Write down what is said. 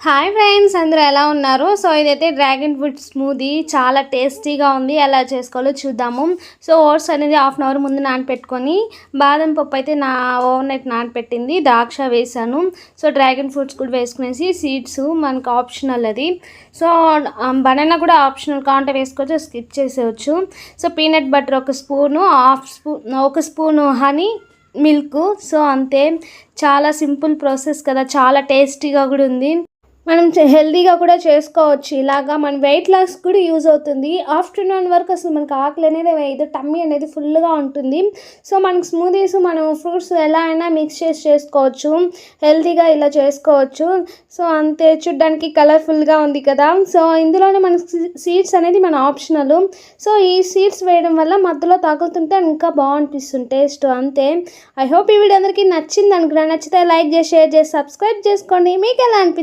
Hi friends, అందరూ ఎలా ఉన్నారు? సో ఇదైతే డ్రాగన్ ఫ్రూట్ స్మూదీ చాలా టేస్టీగా ఉంది. ఎలా చేసుకోవాలో చూద్దాము. సో ఓట్స్ అనేది హాఫ్ అన్ అవర్ ముందు నానపెట్టుకొని, బాదం పప్పు అయితే ఓవర్ నైట్ నానపెట్టింది, ద్రాక్ష వేసాను. సో డ్రాగన్ ఫ్రూట్స్ కూడా వేసుకునేసి, సీడ్స్ మనకు ఆప్షనల్ అది. సో బనానా కూడా ఆప్షనల్, కాంటే వేసుకోవచ్చు, స్కిప్ చేసేవచ్చు. సో పీనట్ బటర్ ఒక స్పూను, ఒక స్పూను హనీ, మిల్క్. సో అంతే, చాలా సింపుల్ ప్రాసెస్ కదా, చాలా టేస్టీగా కూడా ఉంది. మనం హెల్తీగా కూడా చేసుకోవచ్చు. ఇలాగా మన వెయిట్ లాస్ కూడా యూజ్ అవుతుంది. ఆఫ్టర్నూన్ వరకు అసలు మనకు ఆకలి అనేది వేయదు, టమ్మీ అనేది ఫుల్గా ఉంటుంది. సో మనకు స్మూదీస్, మనం ఫ్రూట్స్ ఎలా అయినా మిక్స్ చేసి చేసుకోవచ్చు, హెల్తీగా ఇలా చేసుకోవచ్చు. సో అంతే, చూడ్డానికి కలర్ఫుల్గా ఉంది కదా. సో ఇందులోనే మనకు సీడ్స్ అనేది మన ఆప్షనల్. సో ఈ సీడ్స్ వేయడం వల్ల మధ్యలో తగులుతుంటే ఇంకా బాగుంటుంది టేస్ట్. అంతే. ఐ హోప్ ఈ వీడియో అందరికీ నచ్చింది అనుకున్నా. నచ్చితే లైక్ చేసి, షేర్ చేసి, సబ్స్క్రైబ్ చేసుకోండి. మీకు ఎలా అనిపించింది?